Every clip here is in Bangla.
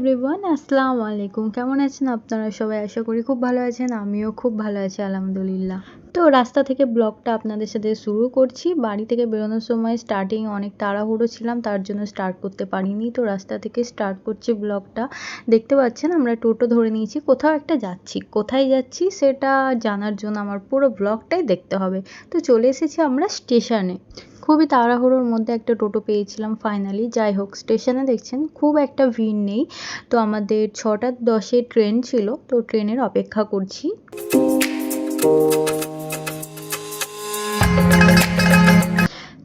এভরিওয়ান, আসসালামু আলাইকুম। কেমন আছেন আপনারা সবাই? আশা করি খুব ভালো আছেন। আমিও খুব ভালো আছি আলহামদুলিল্লাহ। তো রাস্তা থেকে ব্লগটা আপনাদের সাথে শুরু করছি। বাড়ি থেকে বেরোনোর সময় স্টার্টিং অনেক তাড়াহুড়ো ছিলাম, তার জন্য স্টার্ট করতে পারিনি। তো রাস্তা থেকে স্টার্ট করছি ব্লগটা। দেখতে পাচ্ছেন আমরা টোটো ধরে নিয়েছি, কোথাও একটা যাচ্ছি। কোথায় যাচ্ছি সেটা জানার জন্য আমার পুরো ব্লগটাই দেখতে হবে। তো চলে এসেছি আমরা স্টেশনে। খুবই তাড়াহুড়োর মধ্যে একটা টোটো পেয়েছিলাম ফাইনালি। যাই হোক, স্টেশনে দেখছেন খুব একটা ভিড় নেই। তো আমাদের 6:10 ট্রেন ছিল, তো ট্রেনের অপেক্ষা করছি।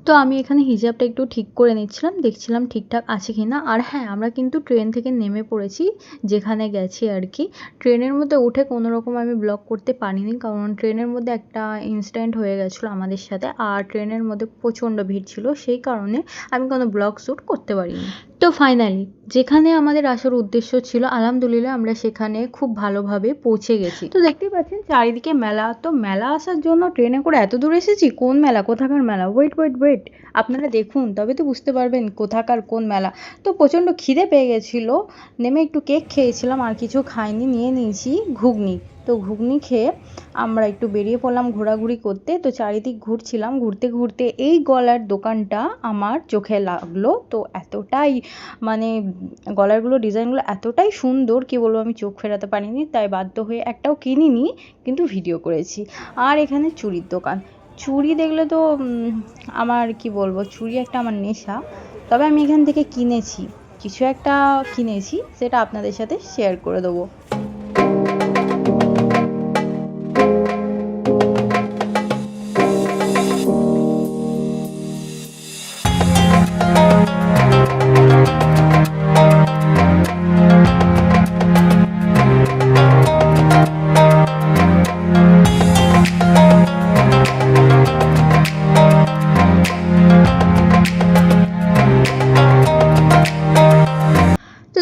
তো আমি এখানে হিজাবটা একটু ঠিক করে নিচ্ছিলাম, দেখছিলাম ঠিকঠাক আছে কিনা। আর হ্যাঁ, আমরা কিন্তু ট্রেন থেকে নেমে পড়েছি, যেখানে গেছি আর কি। ট্রেনের মধ্যে উঠে কোনো রকম আমি ব্লগ করতে পারিনি, কারণ ট্রেনের মধ্যে একটা ইনসিডেন্ট হয়ে গেছিলো আমাদের সাথে। আর ট্রেনের মধ্যে প্রচণ্ড ভিড় ছিল, সেই কারণে আমি কোনো ব্লগ শ্যুট করতে পারিনি। তো ফাইনালি যেখানে আমাদের আসার উদ্দেশ্য ছিল, আলহামদুলিল্লাহ আমরা সেখানে খুব ভালোভাবে পৌঁছে গেছি। তো দেখতেই পাচ্ছেন চারিদিকে মেলা। তো মেলা আসার জন্য ট্রেনে করে এত দূর এসেছি। কোন মেলা, কোথাকার মেলা? ওয়েট, আপনারা দেখুন তবে তো বুঝতে পারবেন কোথাকার কোন মেলা। তো প্রচণ্ড খিদে পেয়ে গেছিলো, নেমে একটু কেক খেয়েছিলাম, আর কিছু খাইনি। নিয়ে নিয়েছি ঘুগনি। তো ঘুগনি খেয়ে আমরা একটু বেরিয়ে পড়লাম ঘোরাঘুরি করতে। তো চারিদিক ঘুরছিলাম, ঘুরতে ঘুরতে এই গলার দোকানটা আমার চোখে লাগলো। তো এতটাই মানে গলারগুলো ডিজাইনগুলো এতটাই সুন্দর, কি বলবো, আমি চোখ ফেরাতে পারিনি। তাই বাধ্য হয়ে একটাও কিনিনি, কিন্তু ভিডিও করেছি। আর এখানে চুড়ির দোকান। চুড়ি দেখলে তো আমার কি বলবো, চুড়ি একটা আমার নেশা। তবে আমি এখান থেকে কিনেছি, কিছু একটা কিনেছি, সেটা আপনাদের সাথে শেয়ার করে দেবো।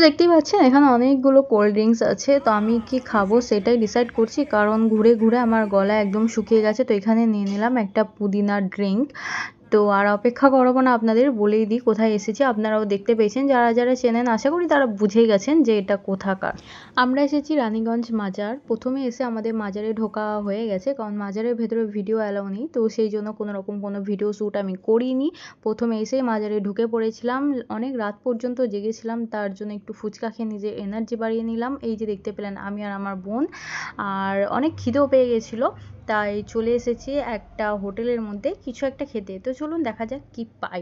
দেখতেই পাচ্ছেন এখানে অনেকগুলো কোল্ড ড্রিঙ্কস আছে। তো আমি কি খাবো সেটাই ডিসাইড করছি, কারণ ঘুরে ঘুরে আমার গলা একদম শুকিয়ে গেছে। তো এখানে নিয়ে নিলাম একটা পুদিনা ড্রিঙ্ক। তো আর অপেক্ষা করবো না, আপনাদের বলেই দিই কোথায় এসেছি। আপনারাও দেখতে পেয়েছেন, যারা যারা চেনেন আশা করি তারা বুঝেই গেছেন যে এটা কোথাকার। আমরা এসেছি রানীগঞ্জ মাজার। প্রথমে এসে আমাদের মাজারে ঢোকা হয়ে গেছে, কারণ মাজারের ভেতরে ভিডিও অ্যালাউ নেই। তো সেই জন্য কোনো রকম কোনো ভিডিও শ্যুট আমি করিনি। প্রথমে এসেই মাজারে ঢুকে পড়েছিলাম, অনেক রাত পর্যন্ত জেগেছিলাম। তার জন্য একটু ফুচকা খেয়ে নিজের এনার্জি বাড়িয়ে নিলাম। এই যে দেখতে পেলেন আমি আর আমার বোন। আর অনেক খিদেও পেয়ে গেছিলো, তাই চলে এসেছি একটা হোটেলের মধ্যে কিছু একটা খেতে। তো চলুন দেখা যাক কি পাই।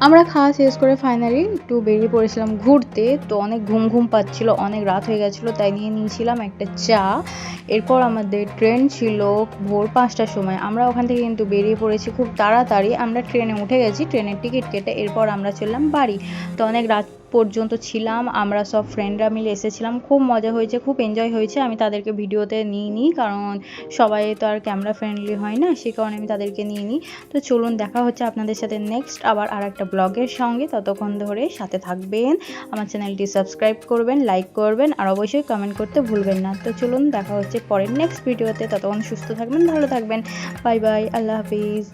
আমরা খাওয়া শেষ করে ফাইনালি একটু বেরিয়ে পড়েছিলাম ঘুরতে। তো অনেক ঘুম পাচ্ছিল, অনেক রাত হয়ে গেছিলো, তাই নিয়ে নিয়েছিলাম একটা চা। এরপর আমাদের ট্রেন ছিল ভোর 5টার সময়। আমরা ওখান থেকে কিন্তু বেরিয়ে পড়েছি খুব তাড়াতাড়ি। আমরা ট্রেনে উঠে গেছি, ট্রেনের টিকিট কেটে। এরপর আমরা চললাম বাড়ি। তো অনেক রাত পর্যন্ত ছিলাম, আমরা সব ফ্রেন্ডরা মিলে এসেছিলাম। খুব মজা হয়েছে, খুব এনজয় হয়েছে। আমি তাদেরকে ভিডিওতে নিইনি, কারণ সবাই তো আর ক্যামেরা ফ্রেন্ডলি হয় না, সেই কারণে আমি তাদেরকে নিইনি। তো চলুন দেখা হচ্ছে আপনাদের সাথে নেক্সট আবার আর একটা ব্লগের সঙ্গে। ততক্ষণ ধরে সাথে থাকবেন, আমার চ্যানেলটি সাবস্ক্রাইব করবেন, লাইক করবেন, আর অবশ্যই কমেন্ট করতে ভুলবেন না। তো চলুন দেখা হচ্ছে পরের নেক্সট ভিডিওতে। ততক্ষণ সুস্থ থাকবেন, ভালো থাকবেন। বাই বাই, আল্লাহ হাফিজ।